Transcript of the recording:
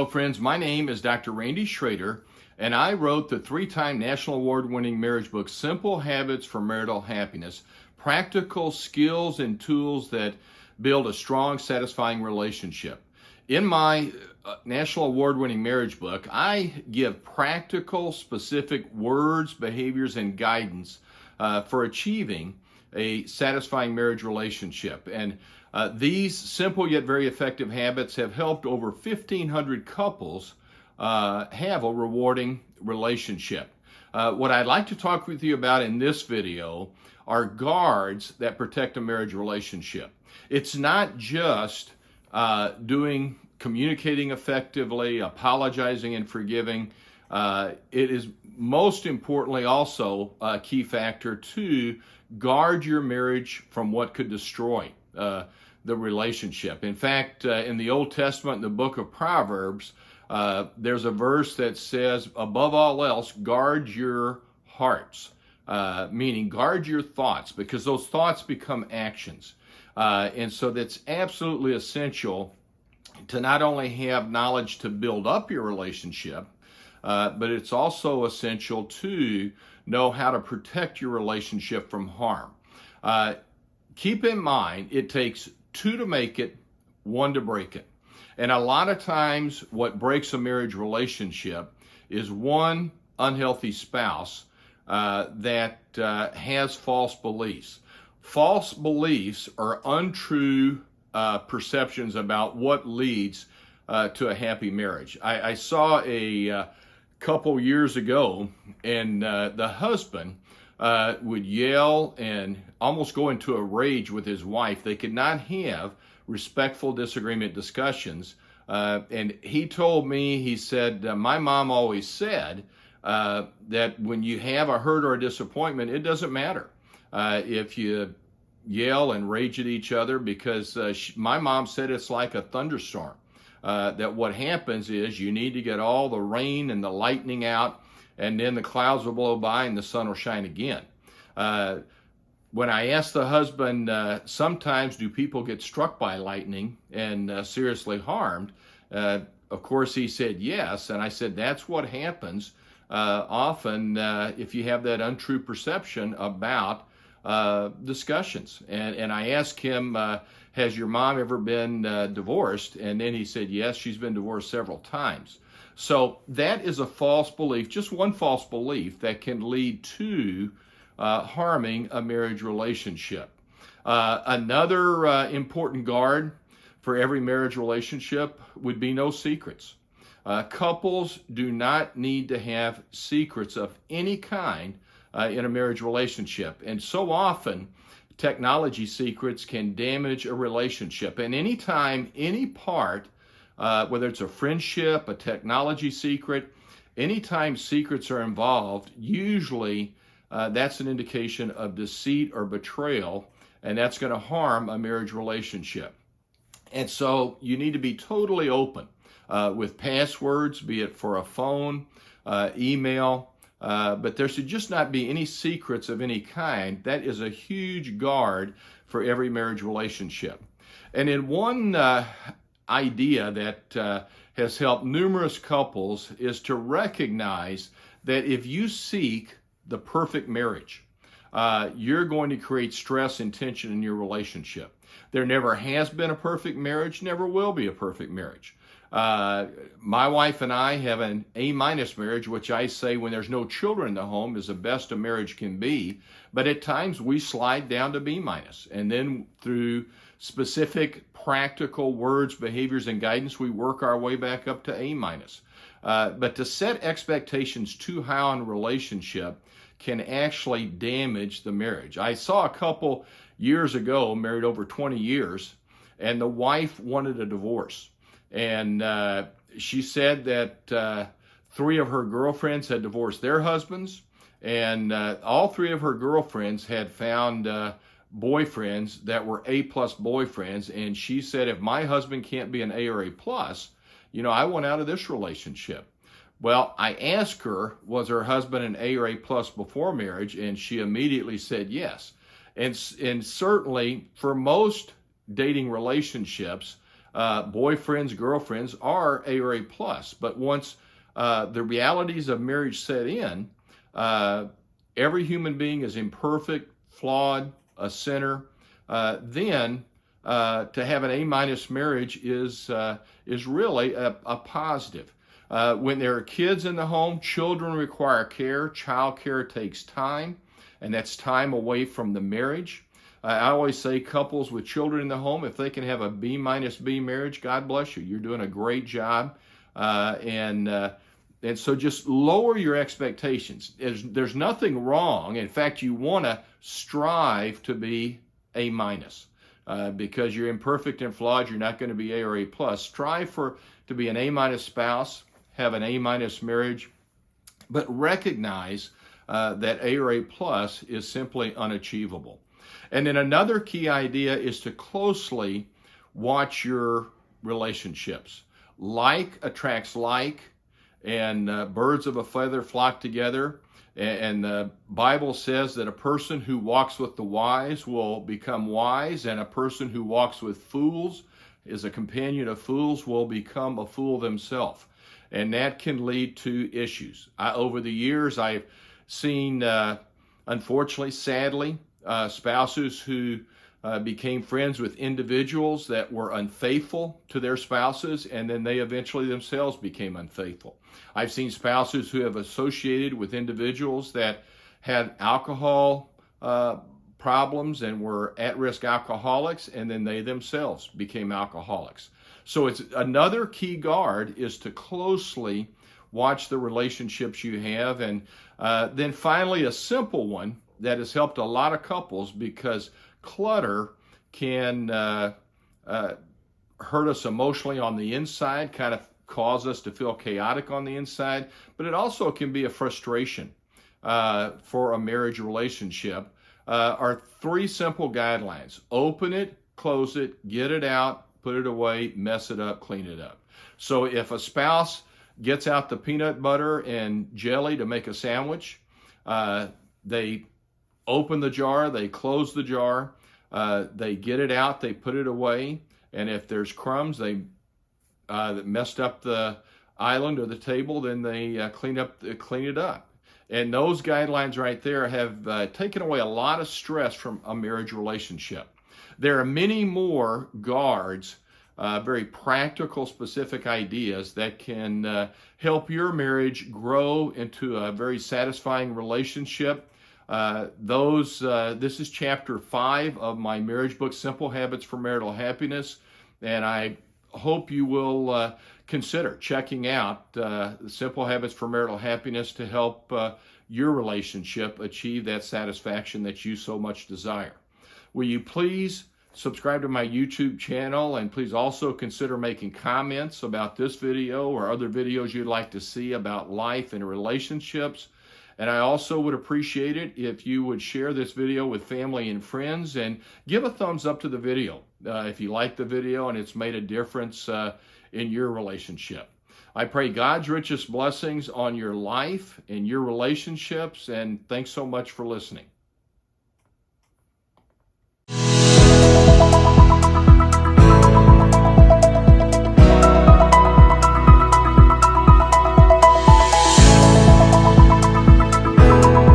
Hello friends, my name is Dr. Randy Schroeder, and I wrote the 3-time national award-winning marriage book, Simple Habits for Marital Happiness, practical skills and tools that build a strong, satisfying relationship. In my national award-winning marriage book, I give practical, specific words, behaviors, and guidance for achieving a satisfying marriage relationship. And these simple yet very effective habits have helped over 1,500 couples have a rewarding relationship. What I'd like to talk with you about in this video are guards that protect a marriage relationship. It's not just communicating effectively, apologizing and forgiving. It is most importantly also a key factor to guard your marriage from what could destroy the relationship. In fact, in the Old Testament, in the book of Proverbs, there's a verse that says, above all else, guard your hearts, meaning guard your thoughts, because those thoughts become actions. And so that's absolutely essential to not only have knowledge to build up your relationship, but it's also essential to know how to protect your relationship from harm. Keep in mind, it takes 2 to make it, 1 to break it. And a lot of times what breaks a marriage relationship is one unhealthy spouse that has false beliefs. False beliefs are untrue perceptions about what leads to a happy marriage. I saw a couple years ago, and the husband would yell and almost go into a rage with his wife. They could not have respectful disagreement discussions. And he told me, he said, my mom always said that when you have a hurt or a disappointment, it doesn't matter if you yell and rage at each other, because my mom said it's like a thunderstorm. That what happens is you need to get all the rain and the lightning out, and then the clouds will blow by and the sun will shine again. When I asked the husband, sometimes do people get struck by lightning and seriously harmed? Of course he said yes, and I said that's what happens often if you have that untrue perception about discussions. And I asked him, has your mom ever been divorced? And then he said, yes, she's been divorced several times. So that is a false belief, just one false belief that can lead to harming a marriage relationship. Another important guard for every marriage relationship would be no secrets. Couples do not need to have secrets of any kind in a marriage relationship. And so often, technology secrets can damage a relationship. And anytime, any part, whether it's a friendship, a technology secret, anytime secrets are involved, usually that's an indication of deceit or betrayal, and that's going to harm a marriage relationship. And so you need to be totally open with passwords, be it for a phone, email, but there should just not be any secrets of any kind. That is a huge guard for every marriage relationship. And in one idea that has helped numerous couples is to recognize that if you seek the perfect marriage, you're going to create stress and tension in your relationship. There never has been a perfect marriage, never will be a perfect marriage. My wife and I have an A- marriage, which I say when there's no children in the home is the best a marriage can be. But at times we slide down to B-. And then through specific practical words, behaviors, and guidance, we work our way back up to A-. But to set expectations too high in a relationship can actually damage the marriage. I saw a couple years ago, married over 20 years, and the wife wanted a divorce. And she said that 3 of her girlfriends had divorced their husbands, and all 3 of her girlfriends had found boyfriends that were A+ boyfriends. And she said, if my husband can't be an A or A+, I want out of this relationship. Well, I asked her, was her husband an A or A+ before marriage? And she immediately said yes. And certainly for most dating relationships, boyfriends, girlfriends are A or A plus. But once the realities of marriage set in, every human being is imperfect, flawed, a sinner. Then to have an A minus marriage is really a positive. When there are kids in the home, children require care. Child care takes time, and that's time away from the marriage. I always say couples with children in the home, if they can have a B minus B marriage, God bless you. You're doing a great job. And so just lower your expectations. There's nothing wrong. In fact, you want to strive to be A minus. Because you're imperfect and flawed, you're not going to be A or A plus. Strive to be an A minus spouse, have an A minus marriage, but recognize that A or A plus is simply unachievable. And then another key idea is to closely watch your relationships. Like attracts like, and birds of a feather flock together. And the Bible says that a person who walks with the wise will become wise, and a person who walks with fools, is a companion of fools, will become a fool themselves. And that can lead to issues. Over the years, I've seen, unfortunately, sadly, spouses who became friends with individuals that were unfaithful to their spouses, and then they eventually themselves became unfaithful. I've seen spouses who have associated with individuals that had alcohol problems and were at-risk alcoholics, and then they themselves became alcoholics. So it's another key guard is to closely watch the relationships you have. And then finally, a simple one that has helped a lot of couples, because clutter can hurt us emotionally on the inside, kind of cause us to feel chaotic on the inside, but it also can be a frustration for a marriage relationship. Are three simple guidelines: open it, close it, get it out, put it away, mess it up, clean it up. So if a spouse gets out the peanut butter and jelly to make a sandwich, they open the jar, they close the jar, they get it out, they put it away, and if there's crumbs that messed up the island or the table, then they clean it up. And those guidelines right there have taken away a lot of stress from a marriage relationship. There are many more guards, very practical, specific ideas that can help your marriage grow into a very satisfying relationship. This is chapter 5 of my marriage book, Simple Habits for Marital Happiness, and I hope you will consider checking out Simple Habits for Marital Happiness to help your relationship achieve that satisfaction that you so much desire. Will you please subscribe to my YouTube channel, and please also consider making comments about this video or other videos you'd like to see about life and relationships. And I also would appreciate it if you would share this video with family and friends, and give a thumbs up to the video if you like the video and it's made a difference in your relationship. I pray God's richest blessings on your life and your relationships, and thanks so much for listening.